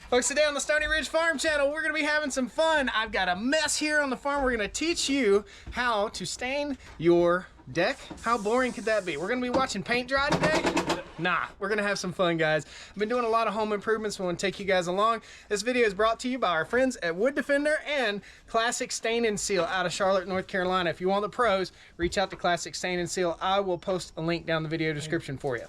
Folks, today on the Stoney Ridge Farm Channel, we're going to be having some fun. I've got a mess here on the farm. We're going to teach you how to stain your deck. How boring could that be? We're going to be watching paint dry today? Nah, we're going to have some fun, guys. I've been doing a lot of home improvements. We want to take you guys along. This video is brought to you by our friends at Wood Defender and Classic Stain and Seal out of Charlotte, North Carolina. If you want the pros, reach out to Classic Stain and Seal. I will post a link down the video description for you.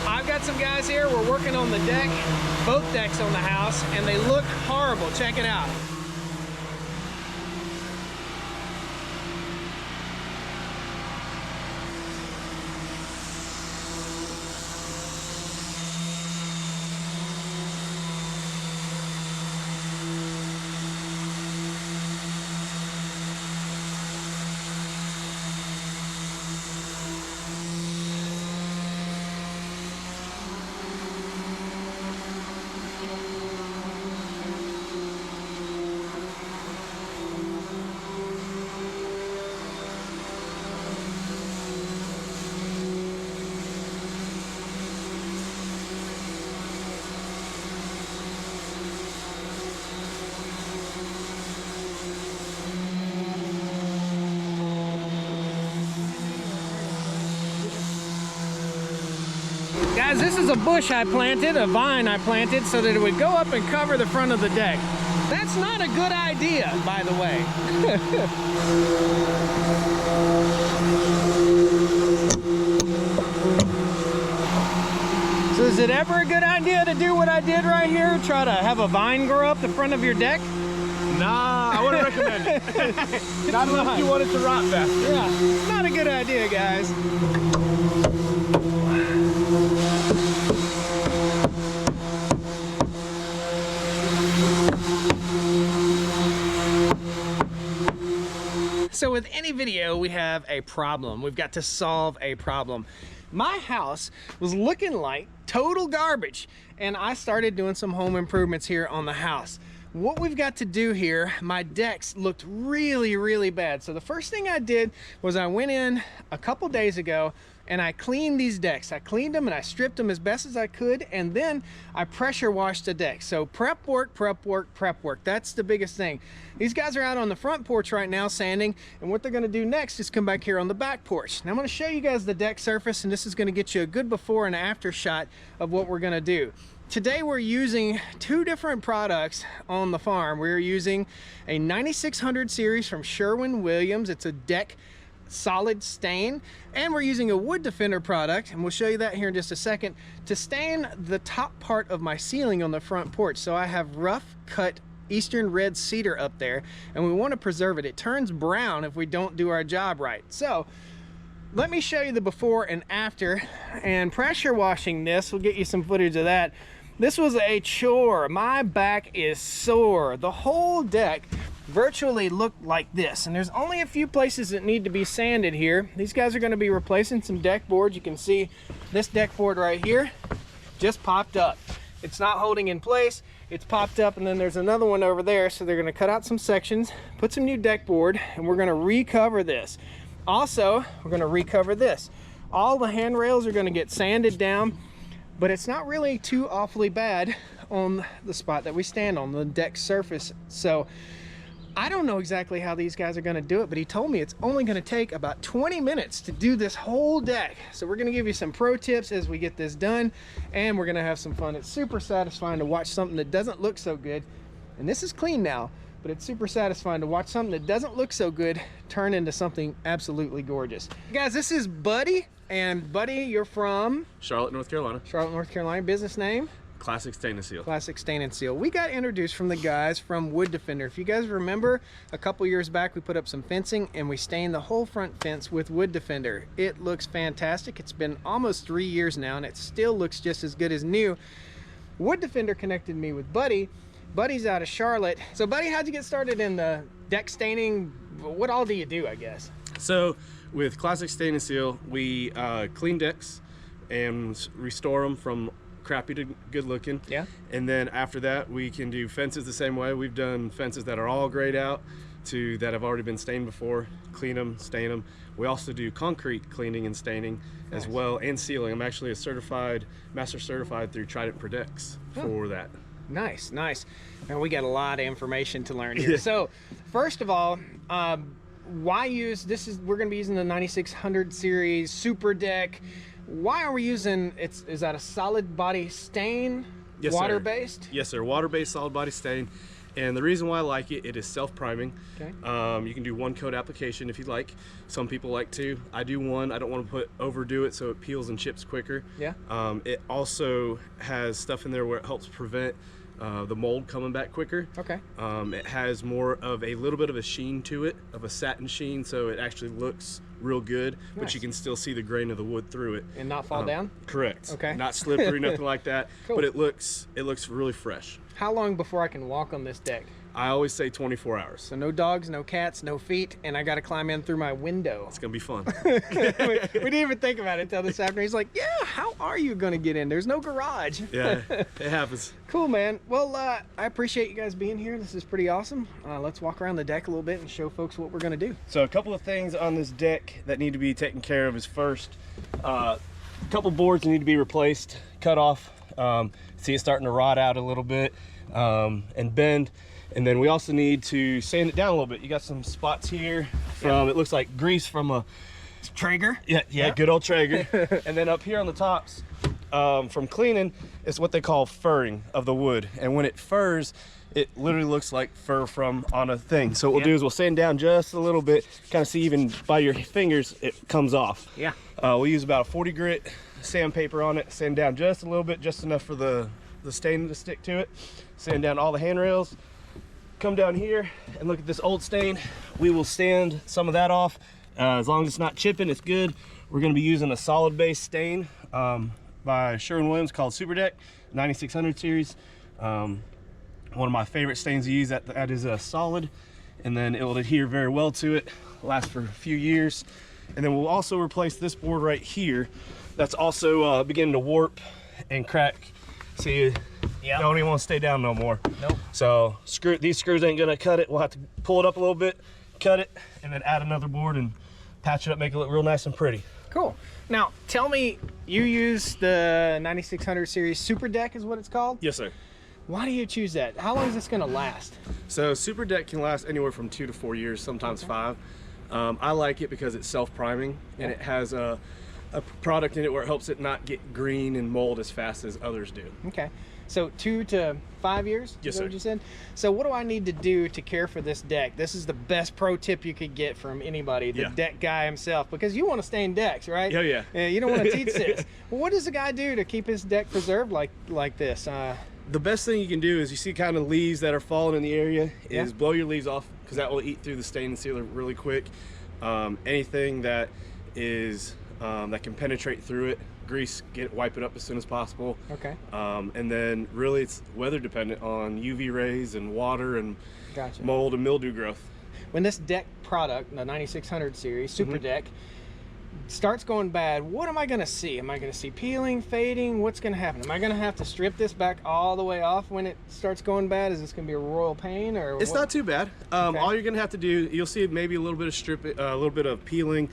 I've got some guys here, we're working on the deck, both decks on the house, and they look horrible. Check it out. Guys, this is a bush I planted, a vine I planted, so that it would go up and cover the front of the deck. That's not a good idea, by the way. So is it ever a good idea to do what I did right here? Try to have a vine grow up the front of your deck? Nah, I wouldn't recommend it. Not unless you want it to rot faster. Yeah, not a good idea, guys. So with any video, we have a problem. We've got to solve a problem. My house was looking like total garbage, and I started doing some home improvements here on the house. What we've got to do here, my decks looked really, really bad. So the first thing I did was I went in a couple days ago and I cleaned these decks. I cleaned them and I stripped them as best as I could, and then I pressure washed the deck. So prep work, prep work, prep work. That's the biggest thing. These guys are out on the front porch right now sanding, and what they're gonna do next is come back here on the back porch. Now I'm gonna show you guys the deck surface, and this is gonna get you a good before and after shot of what we're gonna do. Today we're using two different products on the farm. We're using a 9600 series from Sherwin-Williams. It's a deck solid stain, and we're using a Wood Defender product, and we'll show you that here in just a second, to stain the top part of my ceiling on the front porch. So I have rough cut Eastern red cedar up there, and we want to preserve it. It turns brown if we don't do our job right. So let me show you the before and after, and pressure washing this will get you some footage of that. This was a chore. My back is sore. The whole deck virtually looked like this, and there's only a few places that need to be sanded here. These guys are going to be replacing some deck boards. You can see this deck board right here just popped up. It's not holding in place. It's popped up, and then there's another one over there. So they're going to cut out some sections, put some new deck board, and we're going to recover this. Also, we're going to recover this. All the handrails are going to get sanded down, but it's not really too awfully bad on the spot that we stand on, the deck surface. So I don't know exactly how these guys are going to do it, but he told me it's only going to take about 20 minutes to do this whole deck. So we're going to give you some pro tips as we get this done, and we're going to have some fun. It's super satisfying to watch something that doesn't look so good, and this is clean now, but it's super satisfying to watch something that doesn't look so good turn into something absolutely gorgeous. Guys, this is Buddy, and Buddy, you're from? Charlotte, North Carolina. Charlotte, North Carolina. Business name? Classic stainless steel. Classic Stain and Seal. We got introduced from the guys from Wood Defender. If you guys remember, a couple years back we put up some fencing and we stained the whole front fence with Wood Defender. It looks fantastic. It's been almost 3 years now and it still looks just as good as new. Wood Defender connected me with Buddy. Buddy's out of Charlotte. So Buddy, how'd you get started in the deck staining? What all do you do, I guess? So with Classic Stain and Seal, we clean decks and restore them from crappy to good looking. Yeah. And then after that, we can do fences the same way. We've done fences that are all grayed out to that have already been stained before, clean them, stain them. We also do concrete cleaning and staining as well, and sealing. I'm actually a master certified through Trident Protects for that. Nice, nice. Man, we got a lot of information to learn here. So first of all, why use we're going to be using the 9600 series super deck. Why are we using is that a solid body stain? Yes, water based? Yes, sir. Water based solid body stain. And the reason why I like it, it is self-priming. Okay. You can do one coat application if you'd like. Some people like two. I do one. I don't want to overdo it so it peels and chips quicker. Yeah. It also has stuff in there where it helps prevent the mold coming back quicker. Okay. It has more of a little bit of a sheen to it, of a satin sheen, so it actually looks real good, but Nice. you can still see the grain of the wood through it. And not fall down? Correct. Okay. Not slippery, nothing like that. Cool. But it looks really fresh. How long before I can walk on this deck? I always say 24 hours. So no dogs, no cats, no feet, and I got to climb in through my window. It's gonna be fun. we didn't even think about it until this afternoon. He's like, yeah, how are you going to get in? There's no garage. Yeah, it happens. Cool, man. Well, I appreciate you guys being here. This is pretty awesome. Let's walk around the deck a little bit and show folks what we're going to do. So a couple of things on this deck that need to be taken care of is first, a couple boards need to be replaced, cut off. See it starting to rot out a little bit and bend. And then we also need to sand it down a little bit. You got some spots here from, it looks like grease from a Traeger? Yeah, good old Traeger. And then up here on the tops, from cleaning, it's what they call furring of the wood. And when it furs, it literally looks like fur from on a thing. So what we'll do is we'll sand down just a little bit, kind of see even by your fingers, it comes off. Yeah. We'll use about a 40 grit sandpaper on it, sand down just a little bit, just enough for the stain to stick to it. Sand down all the handrails. Come down here and look at this old stain. We will sand some of that off. As long as it's not chipping, it's good. We're gonna be using a solid base stain by Sherwin-Williams called Super Deck 9600 series. One of my favorite stains to use, that is a solid, and then it will adhere very well to it, last for a few years. And then we'll also replace this board right here. That's also beginning to warp and crack. See, don't even want to stay down no more. Nope. So these screws ain't gonna cut it. We'll have to pull it up a little bit, cut it, and then add another board and patch it up, make it look real nice and pretty. Cool. Now, tell me, you use the 9600 series Super Deck is what it's called? Yes, sir. Why do you choose that? How long is this going to last? So Super Deck can last anywhere from 2 to 4 years, sometimes 5. I like it because it's self-priming and it has a product in it where it helps it not get green and mold as fast as others do. Okay. So 2 to 5 years? Yes, is that sir. What you said? So what do I need to do to care for this deck? This is the best pro tip you could get from anybody, the deck guy himself, because you want to stain decks, right? Oh, yeah. You don't want to teach this. Well, what does a guy do to keep his deck preserved like this? The best thing you can do is you see kind of leaves that are falling in the area is blow your leaves off, because that will eat through the stain and sealer really quick. Anything that is that can penetrate through it, grease, wipe it up as soon as possible. Okay. And then really it's weather dependent on UV rays and water and Gotcha. mold and mildew growth. When this deck product, the 9600 series Super Deck, starts going bad, what am I going to see? Am I going to see peeling, fading? What's going to happen? Am I going to have to strip this back all the way off when it starts going bad? Is this going to be a royal pain, or It's what? not too bad. All you're gonna have to do, you'll see maybe a little bit of stripping, a little bit of peeling,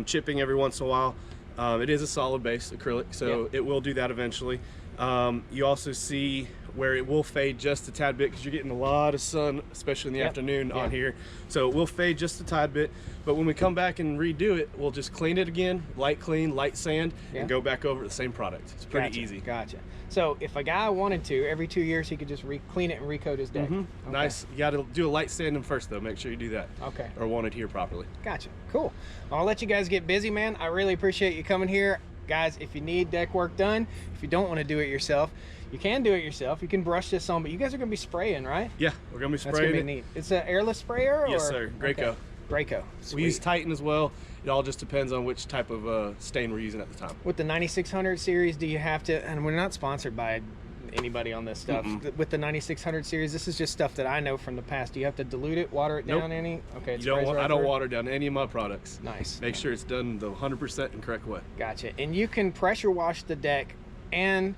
chipping every once in a while. It is a solid base acrylic, so it will do that eventually. You also see where it will fade just a tad bit because you're getting a lot of sun, especially in the afternoon on here. So it will fade just a tad bit, but when we come back and redo it, we'll just clean it again, light clean, light sand, and go back over the same product. It's pretty easy. Gotcha. So if a guy wanted to, every 2 years he could just clean it and recoat his deck. Okay. Nice. You got to do a light sanding first, though. Make sure you do that. Okay. Or want it here properly. Gotcha. Cool. I'll let you guys get busy, man. I really appreciate you coming here. guys, if you need deck work done, if you don't want to do it yourself, you can do it yourself. You can brush this on, but you guys are going to be spraying, right? Yeah, we're going to be That's spraying going to be neat. It's an airless sprayer? Yes, or? sir. Graco. Okay. Graco. We use Sweet. Titan as well. It all just depends on which type of stain we're using at the time. With the 9600 series, do you have to, and we're not sponsored by anybody on this stuff. With the 9600 series, this is just stuff that I know from the past. Do you have to dilute it, water it down any? Okay, it sprays right I don't through? water down any of my products. Nice. Make sure it's done the 100% and correct way. Gotcha. And you can pressure wash the deck and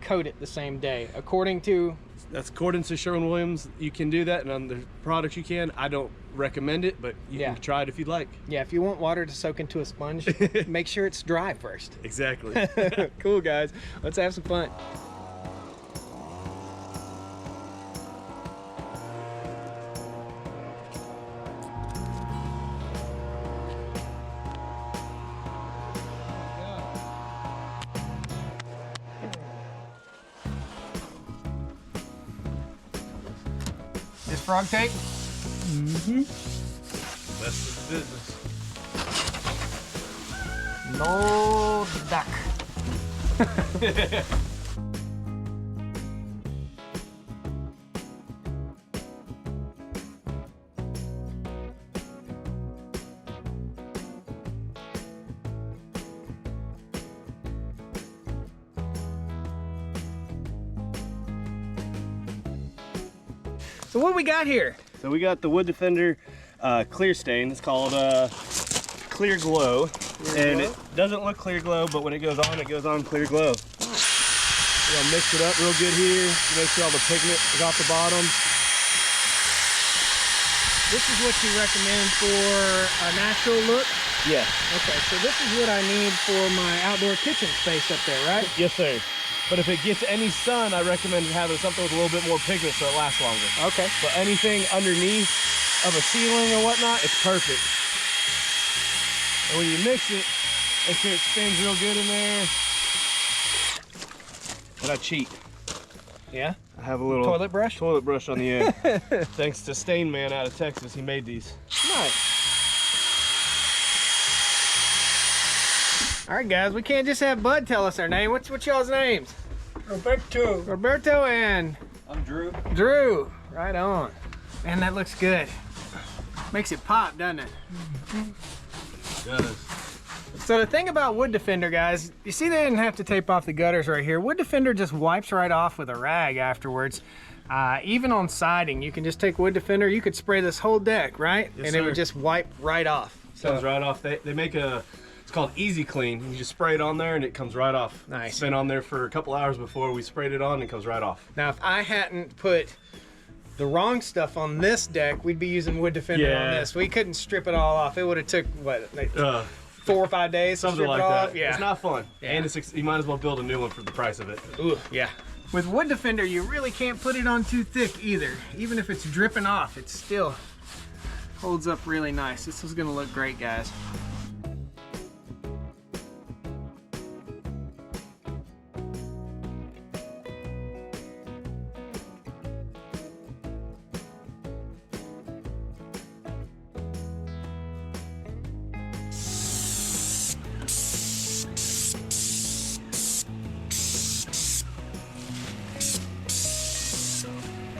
coat it the same day, according to... That's according to Sherwin-Williams. You can do that, and on the products you can. I don't recommend it, but you can try it if you'd like. Yeah, if you want water to soak into a sponge, make sure it's dry first. Exactly. Cool, guys. Let's have some fun. This frog tape? That's the business. No duck. So what we got here? So we got the Wood Defender clear stain. It's called Clear Glow. And it doesn't look clear glow, but when it goes on clear glow. We're gonna mix it up real good here. Make sure all the pigment is off the bottom. This is what you recommend for a natural look? Yeah. Okay, so this is what I need for my outdoor kitchen space up there, right? Yes, sir. But if it gets any sun, I recommend having something with a little bit more pigment so it lasts longer. Okay. But anything underneath of a ceiling or whatnot, it's perfect. And when you mix it, make sure it spins real good in there. And I cheat. Yeah? I have a little Toilet brush? Toilet brush on the end. Thanks to Stain Man out of Texas, he made these. Nice. All right, guys, we can't just have Bud tell us our name. What's y'all's names? Roberto and I'm Drew. Drew. Right on. Man, that looks good. Makes it pop, doesn't it? It does. So the thing about Wood Defender, guys, you see they didn't have to tape off the gutters right here. Wood Defender just wipes right off with a rag afterwards. Even on siding, you can just take Wood Defender. You could spray this whole deck, right? Yes, and sir. it would just wipe right off. Comes right off. They make a, it's called Easy Clean. You just spray it on there and it comes right off. Nice. It's been on there for a couple hours before we sprayed it on and it comes right off. Now, if I hadn't put the wrong stuff on this deck, we'd be using Wood Defender on this. We couldn't strip it all off. It would have took, what, like 4 or 5 days to Something strip like it that. off? Yeah. It's not fun. Yeah. And you might as well build a new one for the price of it. Ooh, yeah. With Wood Defender, you really can't put it on too thick either. Even if it's dripping off, it still holds up really nice. This is gonna look great, guys.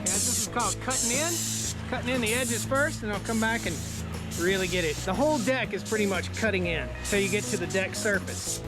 This is called cutting in the edges first, and I'll come back and really get it. The whole deck is pretty much cutting in until you get to the deck surface.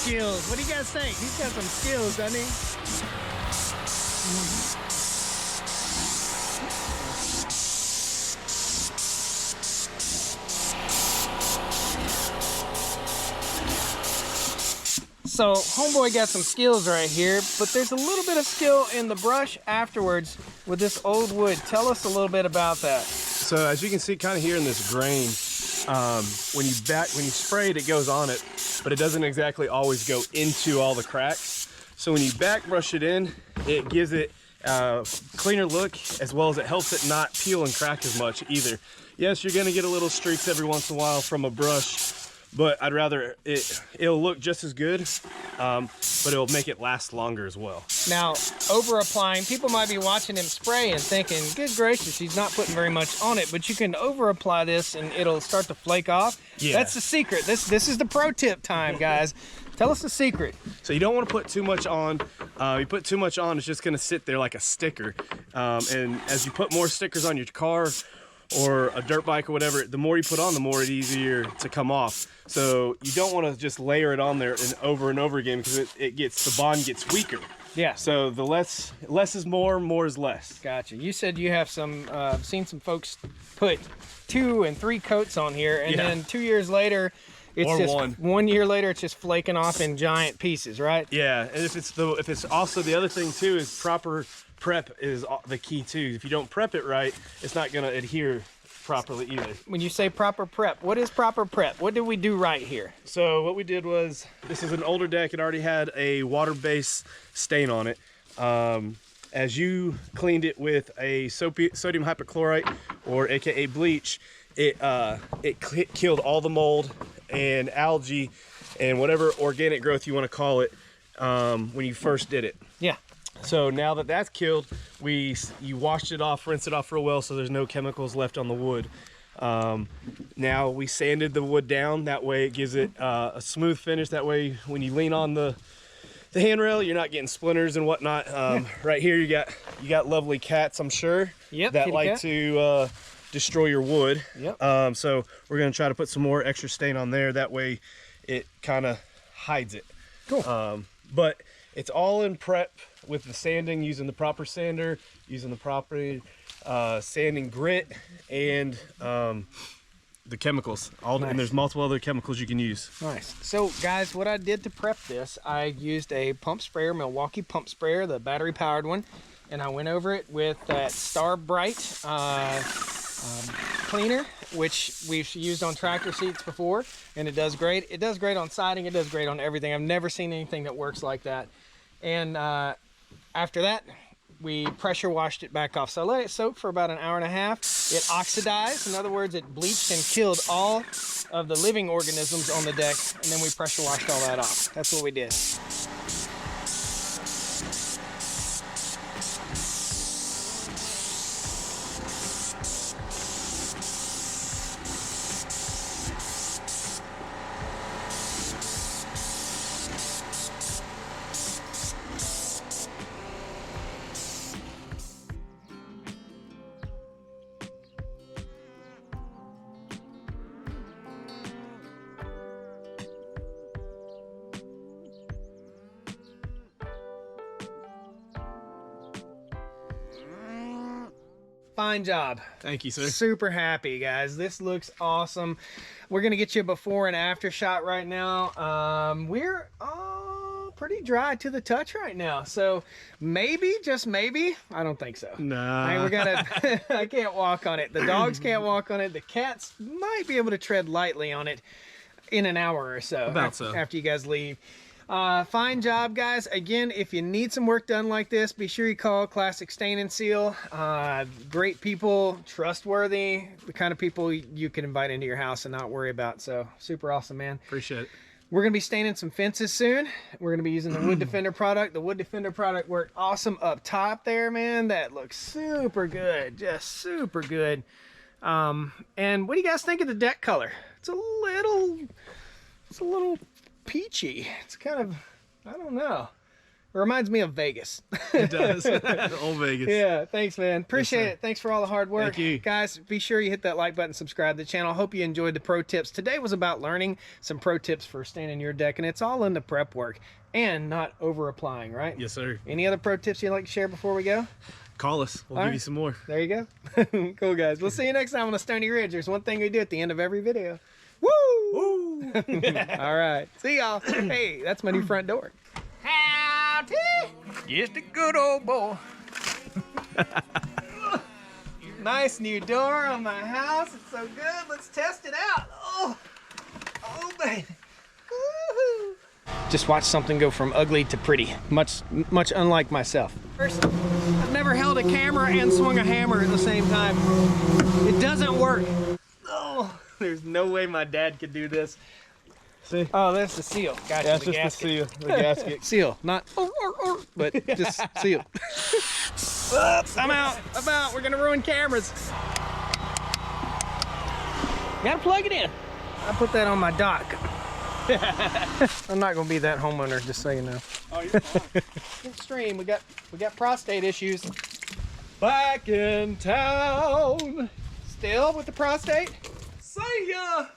skills. What do you guys think? He's got some skills, doesn't he? So homeboy got some skills right here, but there's a little bit of skill in the brush afterwards with this old wood. Tell us a little bit about that. So as you can see kind of here in this grain, when you spray it, it goes on it, but it doesn't exactly always go into all the cracks. So when you back brush it in, it gives it a cleaner look, as well as it helps it not peel and crack as much either. Yes, you're gonna get a little streaks every once in a while from a brush, but I'd rather it'll look just as good, but it'll make it last longer as well. Now, over applying, people might be watching him spray and thinking, good gracious, he's not putting very much on it, but you can over apply this and it'll start to flake off. Yeah. That's the secret. This is the pro tip time, guys. Tell us the secret. So you don't want to put too much on. You put too much on, it's just gonna sit there like a sticker. And as you put more stickers on your car or a dirt bike or whatever, the more you put on, the more it's easier to come off. So you don't want to just layer it on there and over again, because the bond gets weaker. Yeah. So the less is more is less. Gotcha. You said you have some, seen some folks put 2 and 3 coats on here, and then 2 years later, it's just 1 year later, it's just flaking off in giant pieces, right? Yeah, and if it's also, the other thing too is proper prep is the key too. If you don't prep it right, it's not gonna adhere properly either. When you say proper prep, what is proper prep? What did we do right here? So what we did was, this is an older deck. It already had a water-based stain on it. As you cleaned it with a sodium hypochlorite, or AKA bleach, it killed all the mold and algae and whatever organic growth you want to call it when you first did it. Yeah. So now that that's killed, you washed it off, rinsed it off real well, so there's no chemicals left on the wood. Now we sanded the wood down. That way it gives it a smooth finish. That way when you lean on the handrail, you're not getting splinters and whatnot. Right here you got lovely cats, I'm sure, that like to destroy your wood. Yep. So we're gonna try to put some more extra stain on there. That way it kind of hides it. Cool. But it's all in prep with the sanding, using the proper sander, using the proper sanding grit, and the chemicals. Nice. And there's multiple other chemicals you can use. Nice. So guys, what I did to prep this, I used a pump sprayer, Milwaukee pump sprayer, the battery powered one, and I went over it with that Star Bright cleaner, which we've used on tractor seats before, and it does great. It does great on siding. It does great on everything. I've never seen anything that works like that. And after that, we pressure washed it back off. So I let it soak for about an hour and a half. It oxidized. In other words, it bleached and killed all of the living organisms on the deck, and then we pressure washed all that off. That's what we did. Fine job. Thank you, sir. Super happy, guys. This looks awesome. We're gonna get you a before and after shot right now. We're pretty dry to the touch right now, so maybe, just maybe, I don't think so. Nah. We're gonna I can't walk on it. The dogs can't walk on it. The cats might be able to tread lightly on it in an hour or so. After you guys leave. Fine job, guys. Again, if you need some work done like this, be sure you call Classic Stain and Seal. Great people, trustworthy, the kind of people you can invite into your house and not worry about. So super awesome, man. Appreciate it. We're gonna be staining some fences soon. We're gonna be using the Wood Defender product. The Wood Defender product worked awesome up top there, man. That looks super good, just super good. And what do you guys think of the deck color? It's a little peachy. It's kind of, I don't know. reminds me of Vegas. It does. Old Vegas. Yeah, thanks, man. Appreciate it. Thanks for all the hard work. Thank you. Guys, be sure you hit that like button, subscribe to the channel. Hope you enjoyed the pro tips. Today was about learning some pro tips for staining your deck, and it's all in the prep work and not over applying, right? Yes, sir. Any other pro tips you'd like to share before we go? Call us. We'll All give right. you some more. There you go. Cool, guys. We'll see you next time on the Stoney Ridge. There's one thing we do at the end of every video. Woo! Woo! All right. See y'all. Hey, that's my new front door. Howdy! Just a good old boy. Nice new door on my house. It's so good. Let's test it out. Oh, baby. Woo-hoo. Just watch something go from ugly to pretty. Much unlike myself. First, I've never held a camera and swung a hammer at the same time. It doesn't work. Oh, there's no way my dad could do this. See? Oh, that's the seal. Gotcha. That's the just the gasket. seal, the gasket. Seal, not but just seal. I'm out. I'm out. We're gonna ruin cameras. Gotta plug it in. I put that on my dock. I'm not gonna be that homeowner, just so you know. Oh, you're fine. Extreme. We got prostate issues. Back in town. Still with the prostate? See ya.